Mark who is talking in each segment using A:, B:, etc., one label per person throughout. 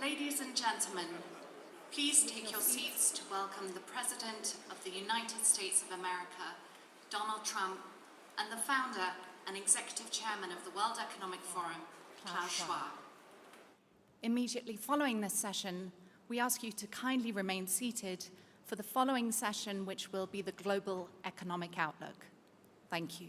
A: Ladies and gentlemen, please take your seats to welcome the President of the United States of America, Donald Trump, and the founder and Executive Chairman of the World Economic Forum, Klaus Schwab.
B: Immediately following this session, we ask you to kindly remain seated for the following session, which will be the Global Economic Outlook. Thank you.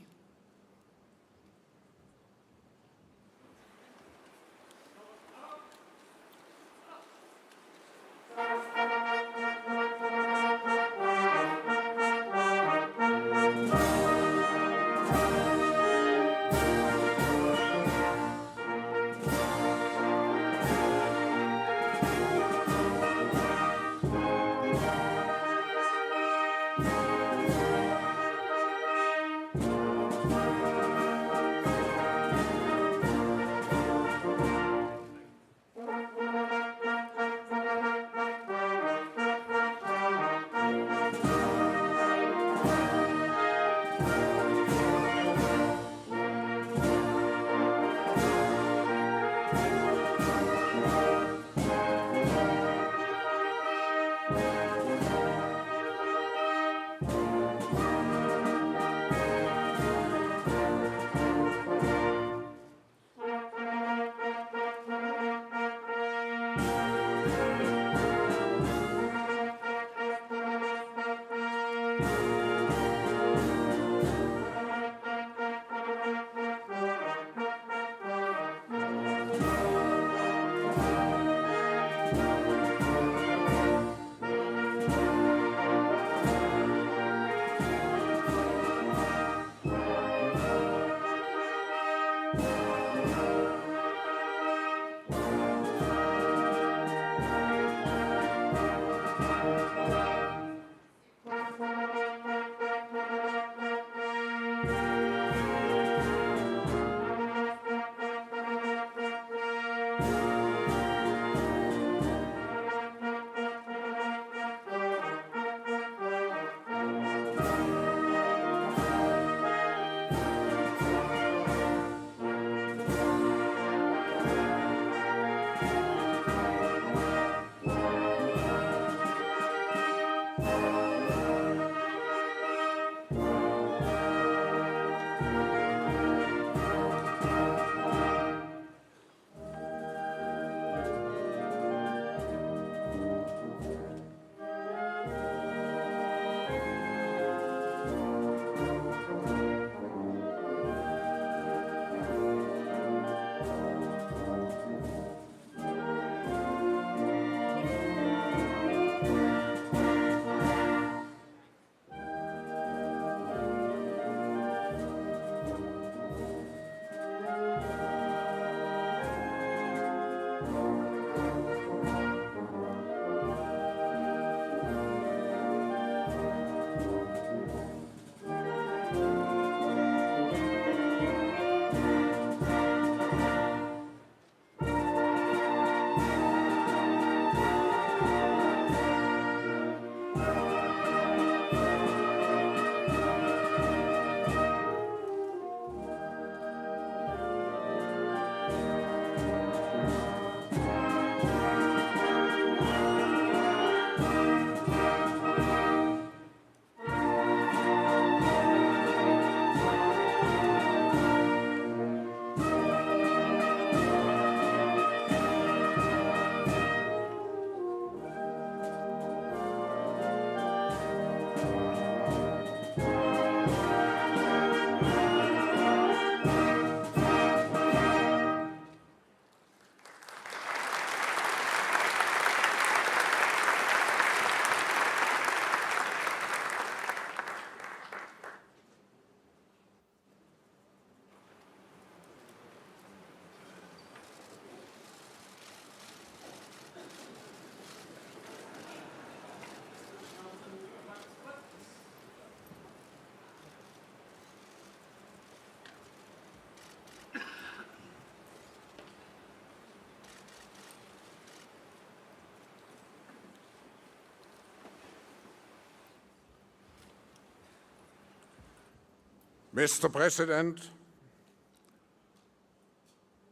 C: Mr. President,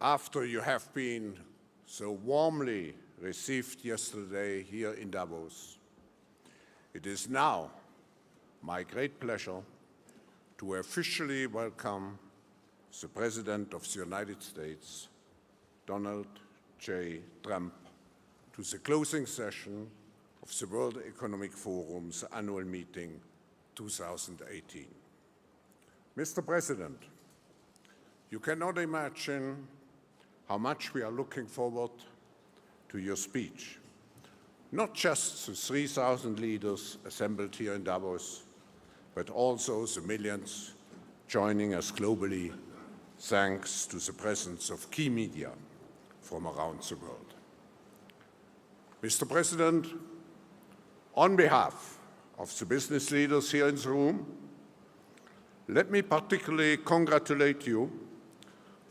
C: after you have been so warmly received yesterday here in Davos, it is now my great pleasure to officially welcome the President of the United States, Donald J. Trump, to the closing session of the World Economic Forum's annual meeting 2018. Mr. President, you cannot imagine how much we are looking forward to your speech. Not just the 3,000 leaders assembled here in Davos, but also the millions joining us globally thanks to the presence of key media from around the world. Mr. President, on behalf of the business leaders here in the room, let me particularly congratulate you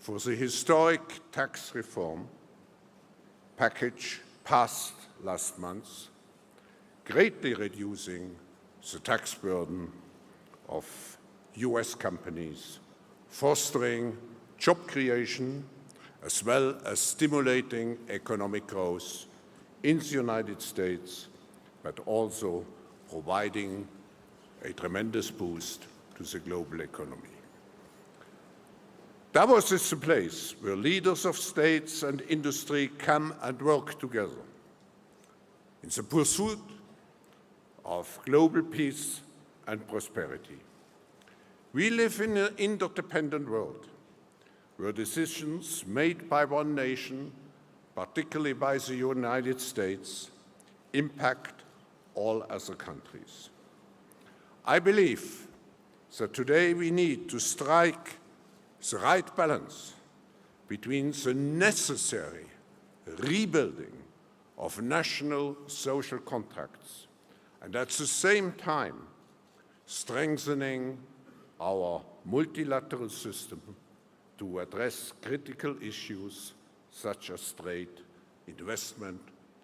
C: for the historic tax reform package passed last month, greatly reducing the tax burden of US companies, fostering job creation, as well as stimulating economic growth in the United States, but also providing a tremendous boost to the global economy. Davos is the place where leaders of states and industry come and work together in the pursuit of global peace and prosperity. We live in an interdependent world where decisions made by one nation, particularly by the United States, impact all other countries. I believe that today we need to strike the right balance between the necessary rebuilding of national social contracts and at the same time strengthening our multilateral system to address critical issues such as trade, investment,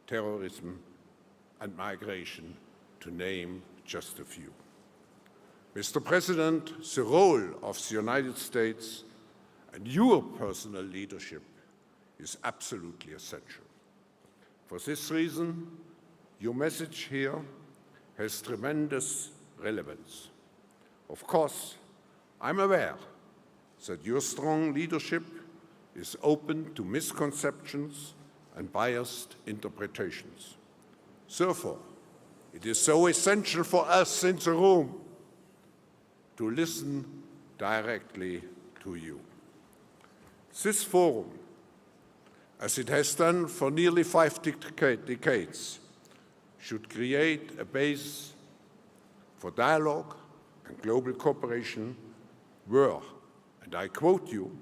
C: terrorism, and migration, to name just a few. Mr. President, the role of the United States and your personal leadership is absolutely essential. For this reason, your message here has tremendous relevance. Of course, I'm aware that your strong leadership is open to misconceptions and biased interpretations. Therefore, it is so essential for us in the room to listen directly to you. This forum, as it has done for nearly 5 decades, should create a base for dialogue and global cooperation where, and I quote you,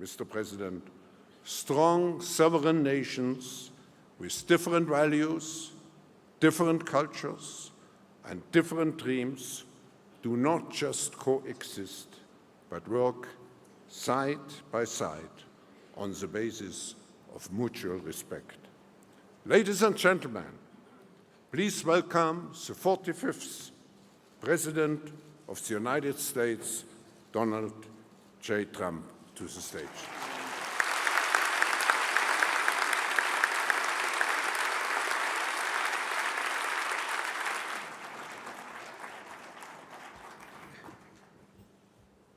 C: Mr. President, strong sovereign nations with different values, different cultures, and different dreams do not just coexist, but work side by side on the basis of mutual respect. Ladies and gentlemen, please welcome the 45th President of the United States, Donald J. Trump, to the stage.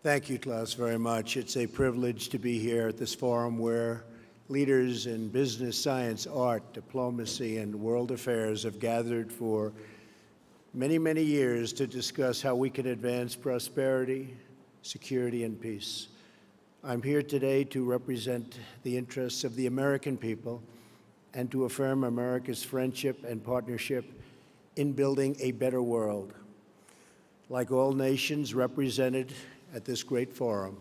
D: Thank you, Klaus, very much. It's a privilege to be here at this forum where leaders in business, science, art, diplomacy, and world affairs have gathered for many, many years to discuss how we can advance prosperity, security, and peace. I'm here today to represent the interests of the American people and to affirm America's friendship and partnership in building a better world. Like all nations represented at this great forum,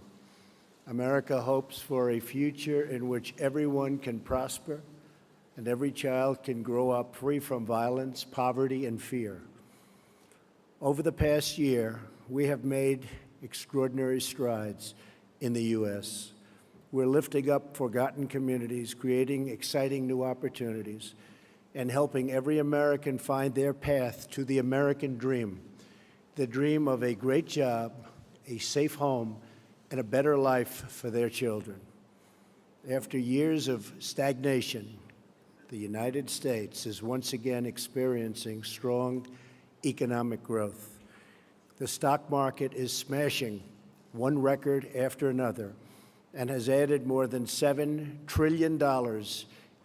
D: America hopes for a future in which everyone can prosper and every child can grow up free from violence, poverty, and fear. Over the past year, we have made extraordinary strides in the U.S. We're lifting up forgotten communities, creating exciting new opportunities, and helping every American find their path to the American dream, the dream of a great job, a safe home, and a better life for their children. After years of stagnation, the United States is once again experiencing strong economic growth. The stock market is smashing one record after another and has added more than $7 trillion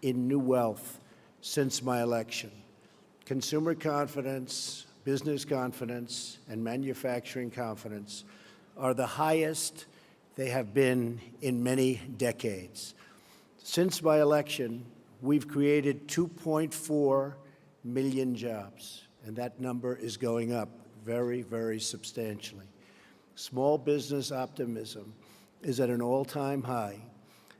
D: in new wealth since my election. Consumer confidence, business confidence, and manufacturing confidence are the highest they have been in many decades. Since my election, we've created 2.4 million jobs, and that number is going up very, very substantially. Small business optimism is at an all-time high.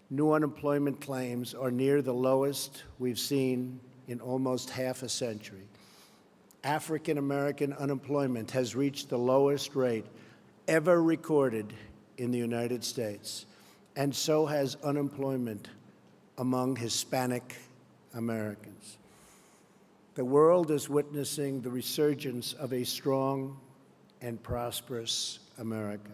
D: New unemployment claims are near the lowest we've seen in almost half a century. African American unemployment has reached the lowest rate ever recorded in the United States, and so has unemployment among Hispanic Americans. The world is witnessing the resurgence of a strong and prosperous America.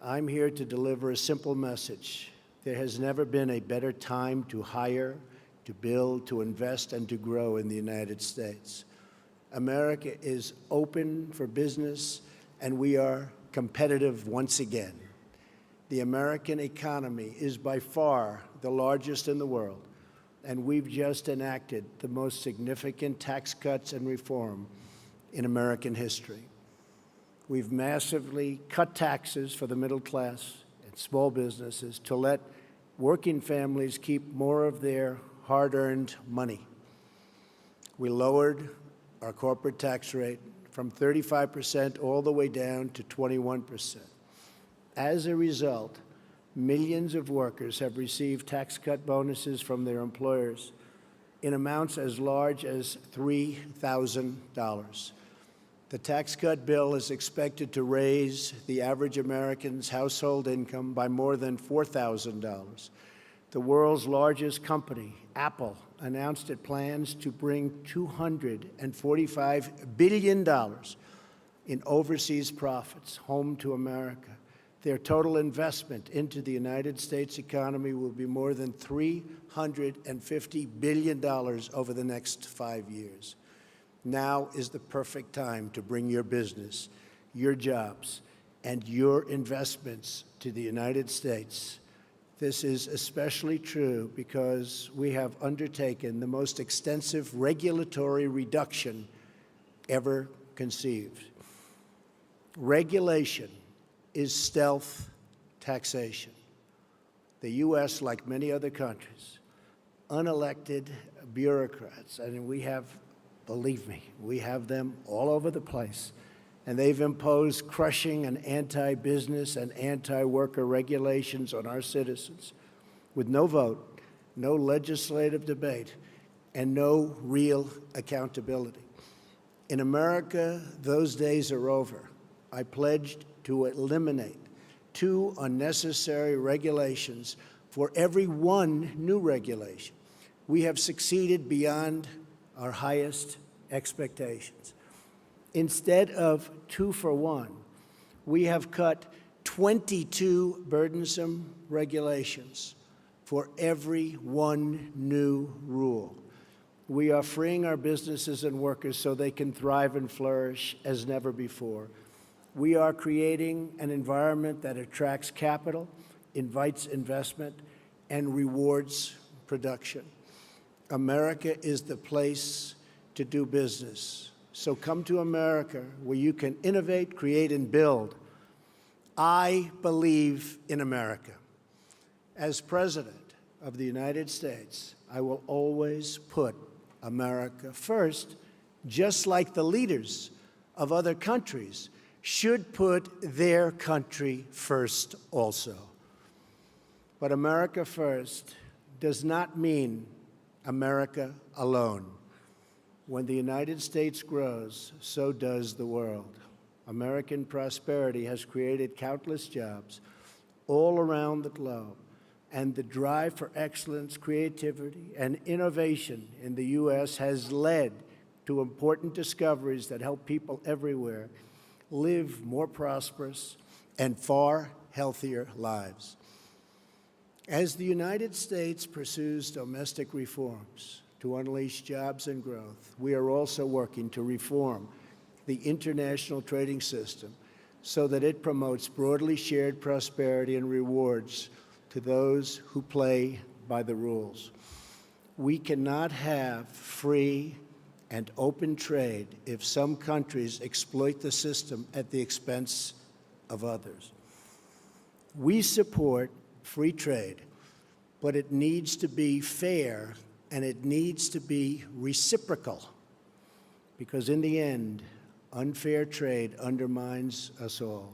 D: I'm here to deliver a simple message. There has never been a better time to hire, to build, to invest, and to grow in the United States. America is open for business, and we are competitive once again. The American economy is by far the largest in the world, and we've just enacted the most significant tax cuts and reform in American history. We've massively cut taxes for the middle class and small businesses to let working families keep more of their hard-earned money. We lowered our corporate tax rate from 35% all the way down to 21%. As a result, millions of workers have received tax cut bonuses from their employers in amounts as large as $3,000. The tax cut bill is expected to raise the average American's household income by more than $4,000. The world's largest company, Apple, announced it plans to bring $245 billion in overseas profits home to America. Their total investment into the United States economy will be more than $350 billion over the next 5 years. Now is the perfect time to bring your business, your jobs, and your investments to the United States. This is especially true because we have undertaken the most extensive regulatory reduction ever conceived. Regulation is stealth taxation. The U.S., like many other countries, unelected bureaucrats, and we have, believe me, we have them all over the place, and they've imposed crushing and anti-business and anti-worker regulations on our citizens with no vote, no legislative debate, and no real accountability. In America, those days are over. I pledged to eliminate 2 unnecessary regulations for every 1 new regulation. We have succeeded beyond our highest expectations. Instead of 2 for 1, we have cut 22 burdensome regulations for every 1 new rule. We are freeing our businesses and workers so they can thrive and flourish as never before. We are creating an environment that attracts capital, invites investment, and rewards production. America is the place to do business. So come to America, where you can innovate, create, and build. I believe in America. As President of the United States, I will always put America first, just like the leaders of other countries should put their country first also. But America first does not mean America alone. When the United States grows, so does the world. American prosperity has created countless jobs all around the globe, and the drive for excellence, creativity, and innovation in the U.S. has led to important discoveries that help people everywhere live more prosperous and far healthier lives. As the United States pursues domestic reforms, to unleash jobs and growth, we are also working to reform the international trading system so that it promotes broadly shared prosperity and rewards to those who play by the rules. We cannot have free and open trade if some countries exploit the system at the expense of others. We support free trade, but it needs to be fair and it needs to be reciprocal, because in the end, unfair trade undermines us all.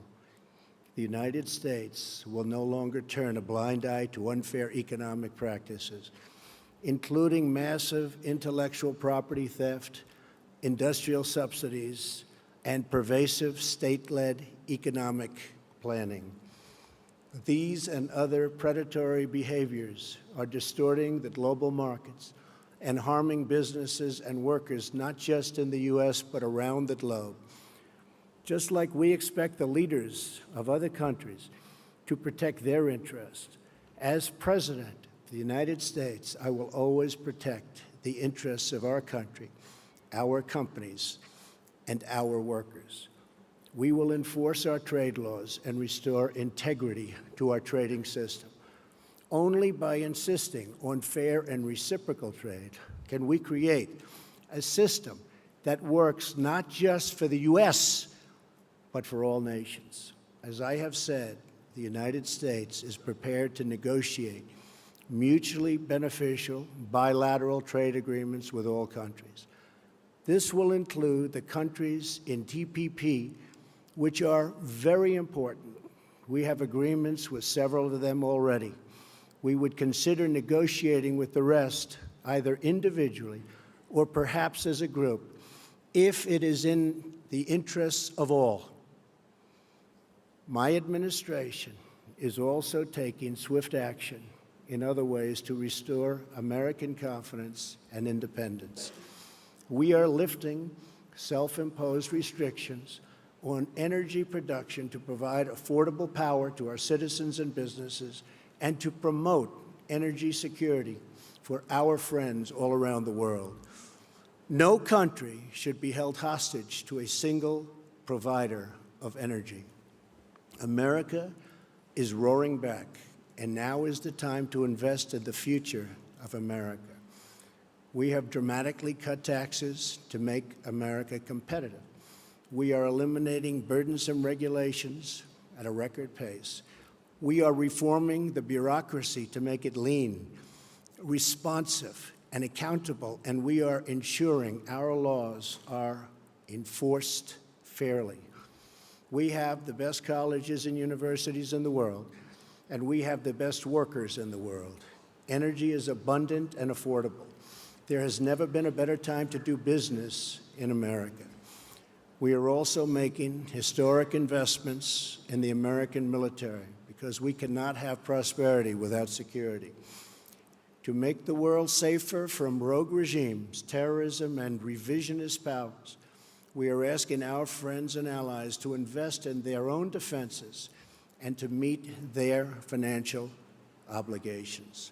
D: The United States will no longer turn a blind eye to unfair economic practices, including massive intellectual property theft, industrial subsidies, and pervasive state-led economic planning. These and other predatory behaviors are distorting the global markets and harming businesses and workers, not just in the U.S., but around the globe. Just like we expect the leaders of other countries to protect their interests, as President of the United States, I will always protect the interests of our country, our companies, and our workers. We will enforce our trade laws and restore integrity to our trading system. Only by insisting on fair and reciprocal trade can we create a system that works not just for the U.S., but for all nations. As I have said, the United States is prepared to negotiate mutually beneficial bilateral trade agreements with all countries. This will include the countries in TPP, which are very important. We have agreements with several of them already. We would consider negotiating with the rest, either individually or perhaps as a group, if it is in the interests of all. My administration is also taking swift action in other ways to restore American confidence and independence. We are lifting self-imposed restrictions on energy production to provide affordable power to our citizens and businesses and to promote energy security for our friends all around the world. No country should be held hostage to a single provider of energy. America is roaring back, and now is the time to invest in the future of America. We have dramatically cut taxes to make America competitive. We are eliminating burdensome regulations at a record pace. We are reforming the bureaucracy to make it lean, responsive, and accountable, and we are ensuring our laws are enforced fairly. We have the best colleges and universities in the world, and we have the best workers in the world. Energy is abundant and affordable. There has never been a better time to do business in America. We are also making historic investments in the American military because we cannot have prosperity without security. To make the world safer from rogue regimes, terrorism, and revisionist powers, we are asking our friends and allies to invest in their own defenses and to meet their financial obligations.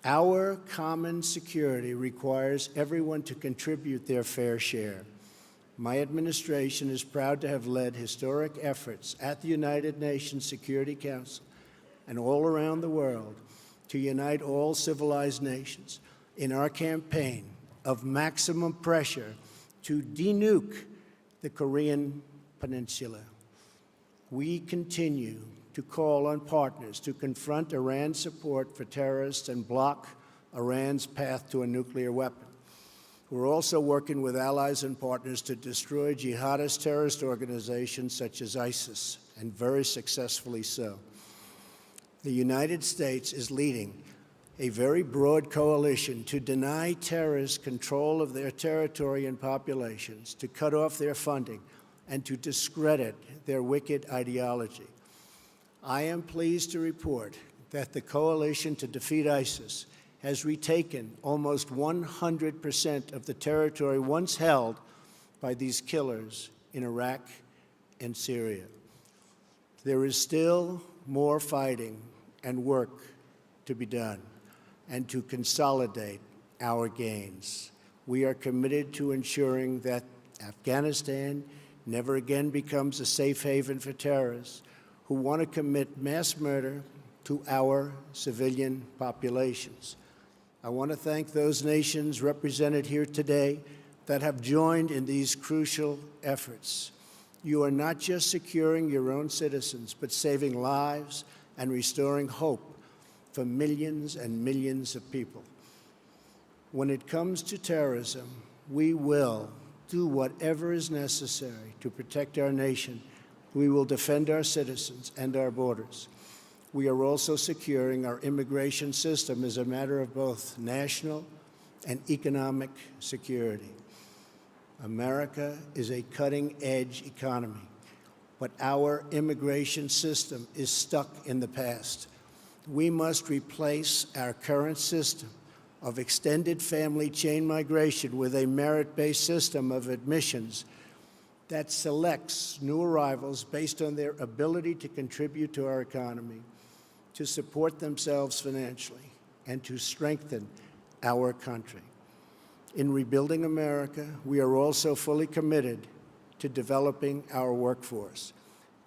D: Our common security requires everyone to contribute their fair share. My administration is proud to have led historic efforts at the United Nations Security Council and all around the world to unite all civilized nations in our campaign of maximum pressure to denuke the Korean Peninsula. We continue to call on partners to confront Iran's support for terrorists and block Iran's path to a nuclear weapon. We're also working with allies and partners to destroy jihadist terrorist organizations such as ISIS, and very successfully so. The United States is leading a very broad coalition to deny terrorists control of their territory and populations, to cut off their funding, and to discredit their wicked ideology. I am pleased to report that the coalition to defeat ISIS has retaken almost 100% of the territory once held by these killers in Iraq and Syria. There is still more fighting and work to be done and to consolidate our gains. We are committed to ensuring that Afghanistan never again becomes a safe haven for terrorists who want to commit mass murder to our civilian populations. I want to thank those nations represented here today that have joined in these crucial efforts. You are not just securing your own citizens, but saving lives and restoring hope for millions and millions of people. When it comes to terrorism, we will do whatever is necessary to protect our nation. We will defend our citizens and our borders. We are also securing our immigration system as a matter of both national and economic security. America is a cutting-edge economy, but our immigration system is stuck in the past. We must replace our current system of extended family chain migration with a merit-based system of admissions that selects new arrivals based on their ability to contribute to our economy, to support themselves financially, and to strengthen our country. In rebuilding America, we are also fully committed to developing our workforce.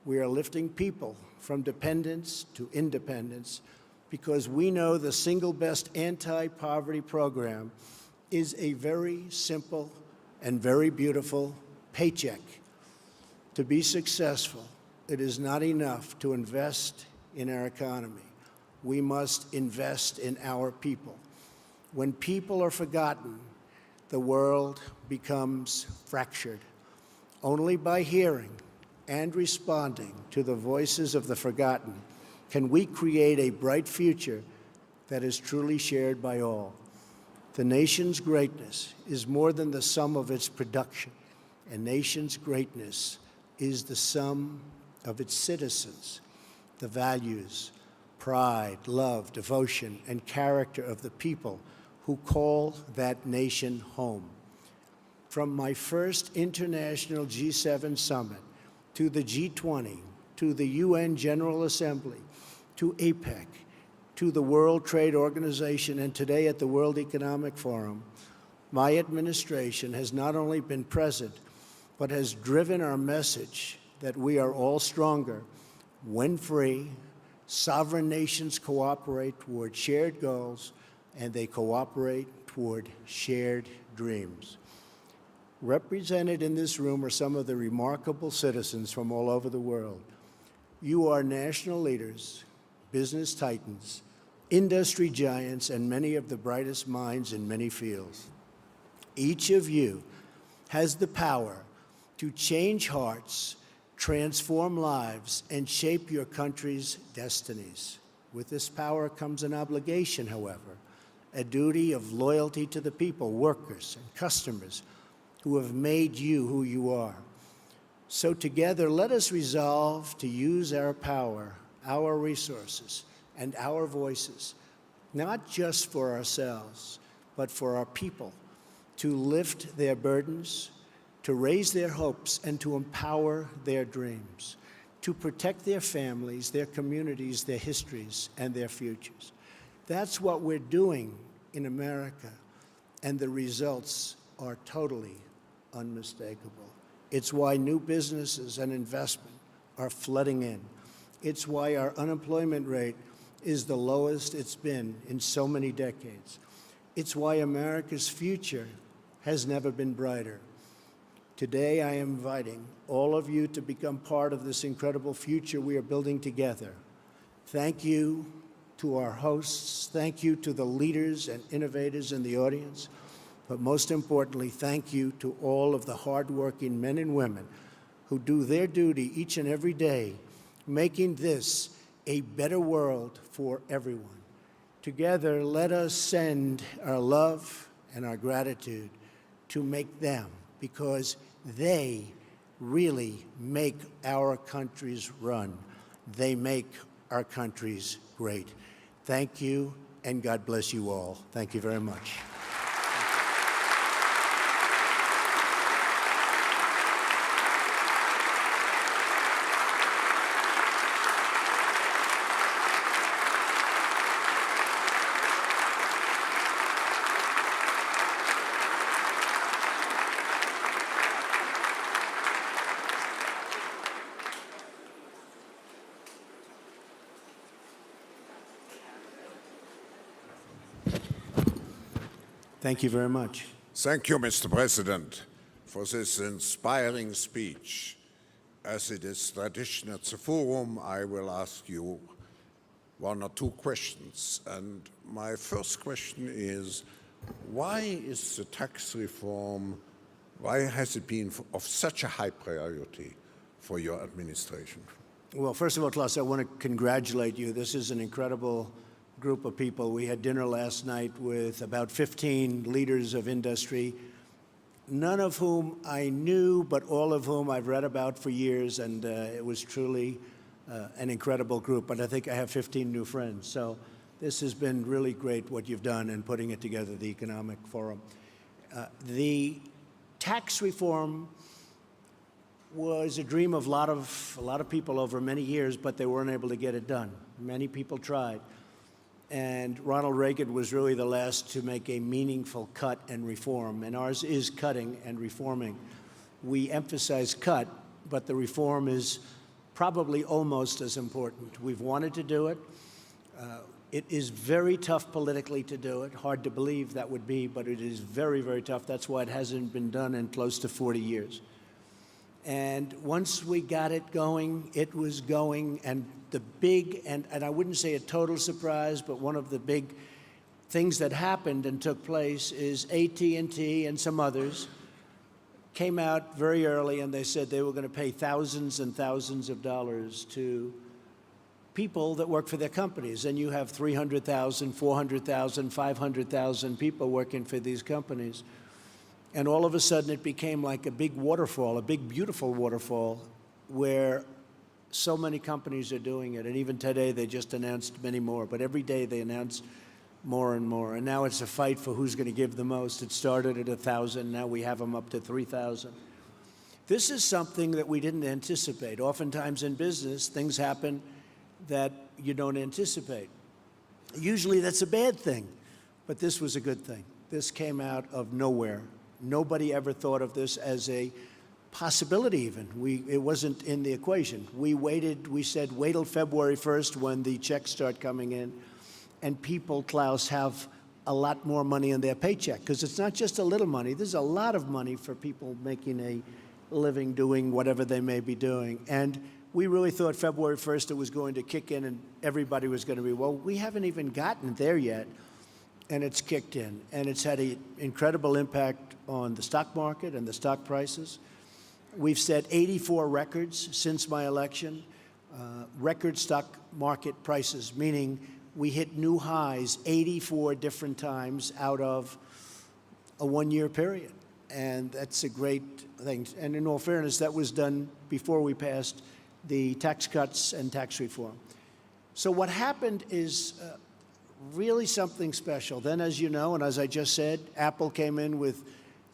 D: We are lifting people from dependence to independence because we know the single best anti-poverty program is a very simple and very beautiful paycheck. To be successful, it is not enough to invest in our economy. We must invest in our people. When people are forgotten, the world becomes fractured. Only by hearing and responding to the voices of the forgotten can we create a bright future that is truly shared by all. The nation's greatness is more than the sum of its production. A nation's greatness is the sum of its citizens, the values, pride, love, devotion, and character of the people who call that nation home. From my first international G7 summit, to the G20, to the UN General Assembly, to APEC, to the World Trade Organization, and today at the World Economic Forum, my administration has not only been present, but has driven our message that we are all stronger when free, sovereign nations cooperate toward shared goals, and they cooperate toward shared dreams. Represented in this room are some of the remarkable citizens from all over the world. You are national leaders, business titans, industry giants, and many of the brightest minds in many fields. Each of you has the power to change hearts, transform lives, and shape your country's destinies. With this power comes an obligation, however, a duty of loyalty to the people, workers, and customers who have made you who you are. So together, let us resolve to use our power, our resources, and our voices, not just for ourselves, but for our people, to lift their burdens, to raise their hopes, and to empower their dreams, to protect their families, their communities, their histories, and their futures. That's what we're doing in America, and the results are totally unmistakable. It's why new businesses and investment are flooding in. It's why our unemployment rate is the lowest it's been in so many decades. It's why America's future has never been brighter. Today, I am inviting all of you to become part of this incredible future we are building together. Thank you to our hosts. Thank you to the leaders and innovators in the audience. But most importantly, thank you to all of the hardworking men and women who do their duty each and every day, making this a better world for everyone. Together, let us send our love and our gratitude to make them, because they really make our countries run. They make our countries great. Thank you, and God bless you all. Thank you very much. Thank you very much.
C: Thank you, Mr. President, for this inspiring speech. As it is tradition at the forum, I will ask you one or two questions. And my first question is, why is the tax reform, why has it been of such a high priority for your administration?
D: Well, first of all, Klaus, I want to congratulate you. This is an incredible group of people. We had dinner last night with about 15 leaders of industry, none of whom I knew, but all of whom I've read about for years, and it was truly an incredible group. But I think I have 15 new friends. So this has been really great what you've done in putting it together, the Economic Forum. The tax reform was a dream of a lot of people over many years, but they weren't able to get it done. Many people tried. And Ronald Reagan was really the last to make a meaningful cut and reform, and ours is cutting and reforming. We emphasize cut, but the reform is probably almost as important. We've wanted to do it. It is very tough politically to do it. Hard to believe that would be, but it is very, very tough. That's why it hasn't been done in close to 40 years. And once we got it going, it was going, and the big, and I wouldn't say a total surprise, but one of the big things that happened and took place is AT&T and some others came out very early and they said they were going to pay thousands and thousands of dollars to people that work for their companies. And you have 300,000, 400,000, 500,000 people working for these companies. And all of a sudden it became like a big waterfall, a big, beautiful waterfall, where so many companies are doing it. And even today they just announced many more. But every day they announce more and more. And now it's a fight for who's going to give the most. It started at 1,000. Now we have them up to 3,000. This is something that we didn't anticipate. Oftentimes in business, things happen that you don't anticipate. Usually that's a bad thing. But this was a good thing. This came out of nowhere. Nobody ever thought of this as a possibility even. It wasn't in the equation. We waited, we said, wait till February 1st when the checks start coming in, and people, Klaus, have a lot more money in their paycheck, because it's not just a little money. There's a lot of money for people making a living doing whatever they may be doing. And we really thought February 1st it was going to kick in and everybody was going to be, well, we haven't even gotten there yet. And it's kicked in, and it's had an incredible impact on the stock market and the stock prices. We've set 84 records since my election, record stock market prices, meaning we hit new highs 84 different times out of a one-year period. And that's a great thing. And in all fairness, that was done before we passed the tax cuts and tax reform. So what happened is really something special. Then, as you know, and as I just said, Apple came in with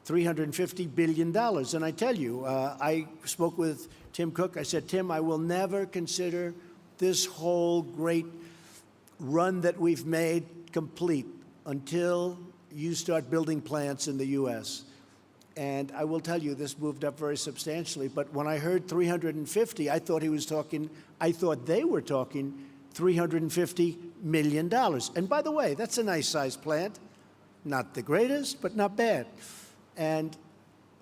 D: $350 billion. And I tell you, I spoke with Tim Cook. I said, Tim, I will never consider this whole great run that we've made complete until you start building plants in the U.S. And I will tell you, this moved up very substantially. But when I heard 350, I thought they were talking $350 million. And by the way, that's a nice sized plant. Not the greatest, but not bad. And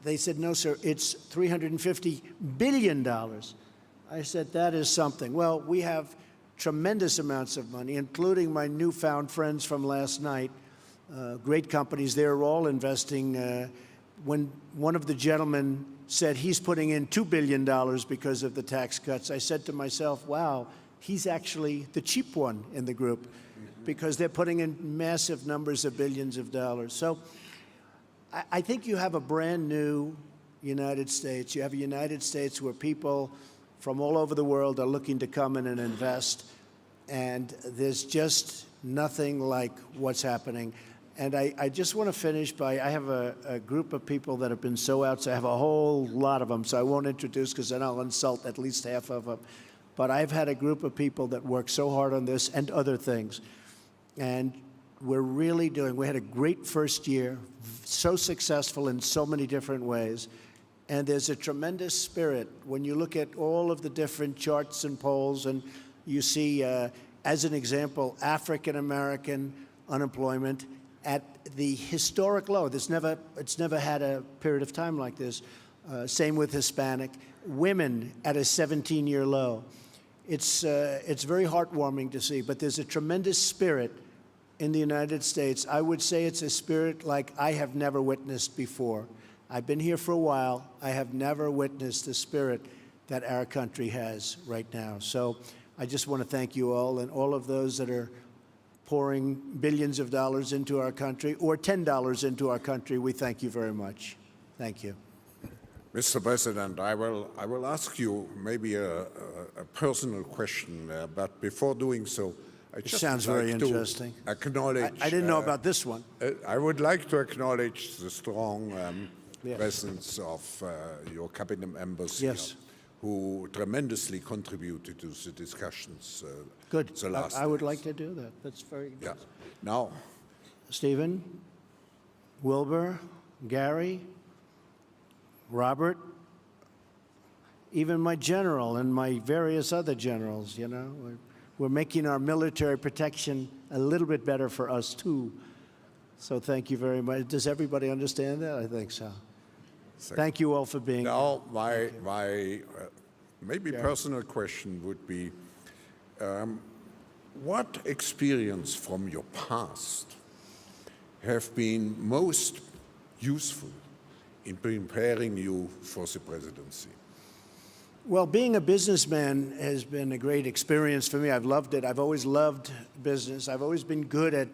D: they said, no, sir, it's $350 billion. I said, that is something. Well, we have tremendous amounts of money, including my newfound friends from last night, great companies. They're all investing. When one of the gentlemen said he's putting in $2 billion because of the tax cuts, I said to myself, wow, he's actually the cheap one in the group, because they're putting in massive numbers of billions of dollars. So I think you have a brand new United States. You have a United States where people from all over the world are looking to come in and invest. And there's just nothing like what's happening. And I just want to finish by, I have a group of people that have been so outside. I have a whole lot of them, so I won't introduce because then I'll insult at least half of them. But I've had a group of people that work so hard on this and other things. And we're really doing, we had a great first year, so successful in so many different ways. And there's a tremendous spirit when you look at all of the different charts and polls, and you see, as an example, African-American unemployment at the historic low. It's never had a period of time like this. Same with Hispanic. Women at a 17-year low. It's very heartwarming to see, but there's a tremendous spirit in the United States. I would say it's a spirit like I have never witnessed before. I've been here for a while. I have never witnessed the spirit that our country has right now. So I just want to thank you all and all of those that are pouring billions of dollars into our country or $10 into our country. We thank you very much. Thank you.
C: Mr. President, I will ask you maybe a personal question, but before doing so, I just
D: sounds
C: like
D: very
C: to
D: interesting.
C: acknowledge.
D: I didn't know about this one.
C: I would like to acknowledge the strong
D: Yes.
C: presence of your cabinet members
D: Yes.
C: here, who tremendously contributed to the discussions.
D: Good.
C: The last
D: I would
C: days.
D: like to do that. That's very good.
C: Yeah. Now,
D: Stephen, Wilbur, Gary, Robert, even my general and my various other generals, you know. We're making our military protection a little bit better for us, too. So thank you very much. Does everybody understand that? I think so. Thank you all for being here.
C: now my maybe personal question would be, what experience from your past have been most useful in preparing you for the presidency?
D: Well, being a businessman has been a great experience for me. I've loved it. I've always loved business. I've always been good at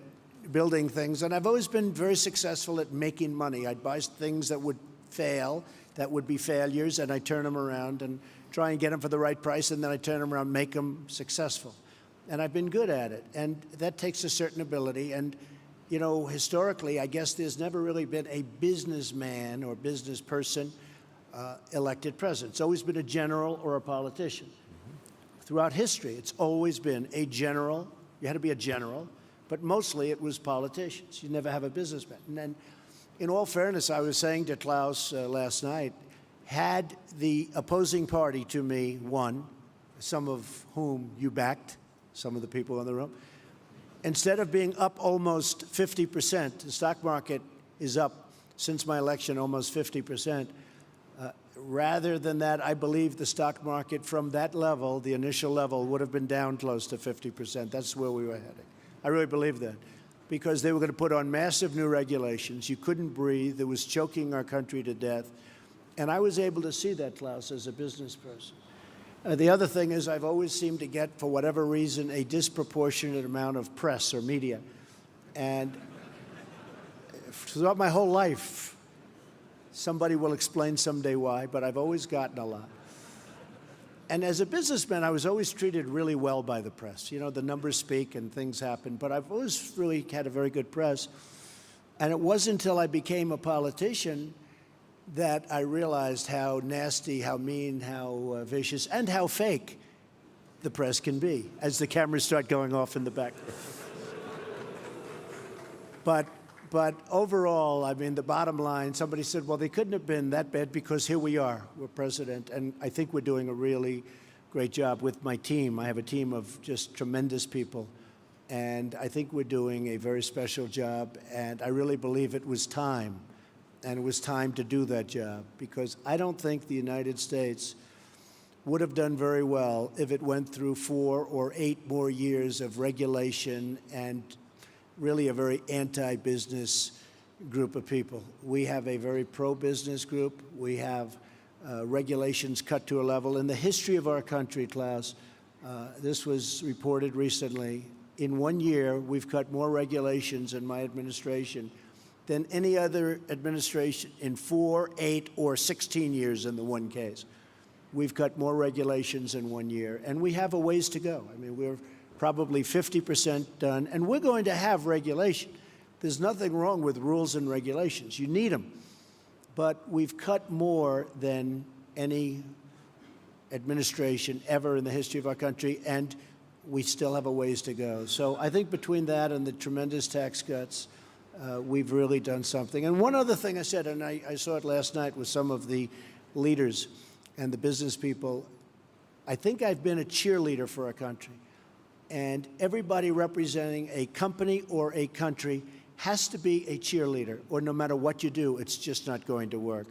D: building things, and I've always been very successful at making money. I'd buy things that would fail, that would be failures, and I turn them around and try and get them for the right price, and then I turn them around, make them successful. And I've been good at it, and that takes a certain ability. And, you know, historically, I guess there's never really been a businessman or business person elected president. It's always been a general or a politician. Throughout history, it's always been a general. You had to be a general, but mostly it was politicians. You never have a businessman. And then, in all fairness, I was saying to Klaus last night, had the opposing party to me won, some of whom you backed, some of the people in the room, instead of being up almost 50%, the stock market is up since my election almost 50%. Rather than that, I believe the stock market from that level, the initial level, would have been down close to 50%. That's where we were heading. I really believe that. Because they were going to put on massive new regulations. You couldn't breathe. It was choking our country to death. And I was able to see that, Klaus, as a business person. The other thing is I've always seemed to get, for whatever reason, a disproportionate amount of press or media. And throughout my whole life, somebody will explain someday why, but I've always gotten a lot. And as a businessman, I was always treated really well by the press. You know, the numbers speak and things happen, but I've always really had a very good press. And it wasn't until I became a politician that I realized how nasty, how mean, how vicious, and how fake the press can be as the cameras start going off in the back. But overall, I mean, the bottom line, somebody said, well, they couldn't have been that bad because here we are, we're president, and I think we're doing a really great job with my team. I have a team of just tremendous people, and I think we're doing a very special job, and I really believe it was time, and it was time to do that job, because I don't think the United States would have done very well if it went through 4 or 8 more years of regulation and really a very anti-business group of people. We have a very pro-business group. We have regulations cut to a level. In the history of our country, Klaus, this was reported recently, in 1 year, we've cut more regulations in my administration than any other administration in 4, 8, or 16 years in the one case. We've cut more regulations in 1 year, and we have a ways to go. I mean, we're probably 50% done, and we're going to have regulation. There's nothing wrong with rules and regulations. You need them. But we've cut more than any administration ever in the history of our country, and we still have a ways to go. So I think between that and the tremendous tax cuts, we've really done something. And one other thing I said, and I saw it last night with some of the leaders and the business people, I think I've been a cheerleader for our country. And everybody representing a company or a country has to be a cheerleader, or no matter what you do, it's just not going to work.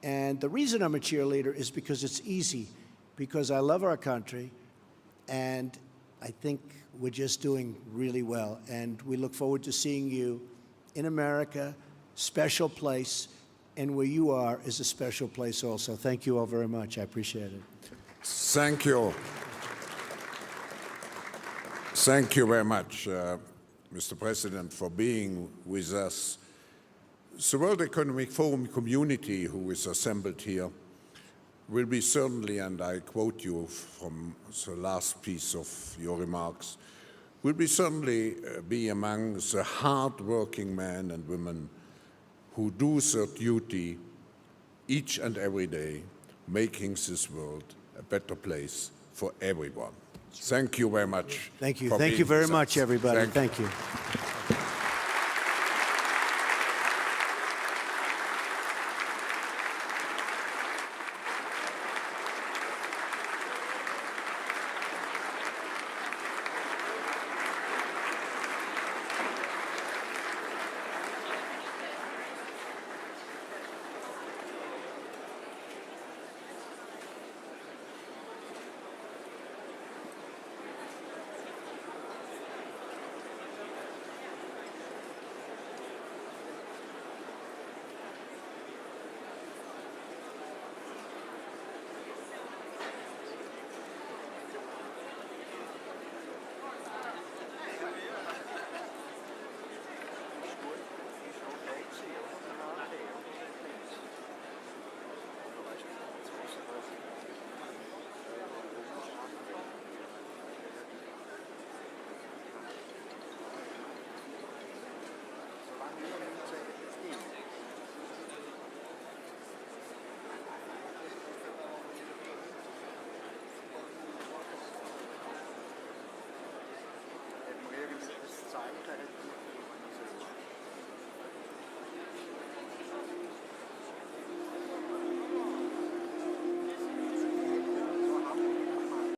D: And the reason I'm a cheerleader is because it's easy, because I love our country, and I think we're just doing really well. And we look forward to seeing you in America, special place, and where you are is a special place also. Thank you all very much. I appreciate it.
C: Thank you. Thank you very much, Mr. President, for being with us. The World Economic Forum community who is assembled here will be certainly, and I quote you from the last piece of your remarks, will be certainly be among the hard-working men and women who do their duty each and every day, making this world a better place for everyone. Thank you very much.
D: Thank you.
C: for
D: Thank
C: being
D: you very
C: with
D: much,
C: us.
D: everybody.
C: Thank you.
D: Thank you.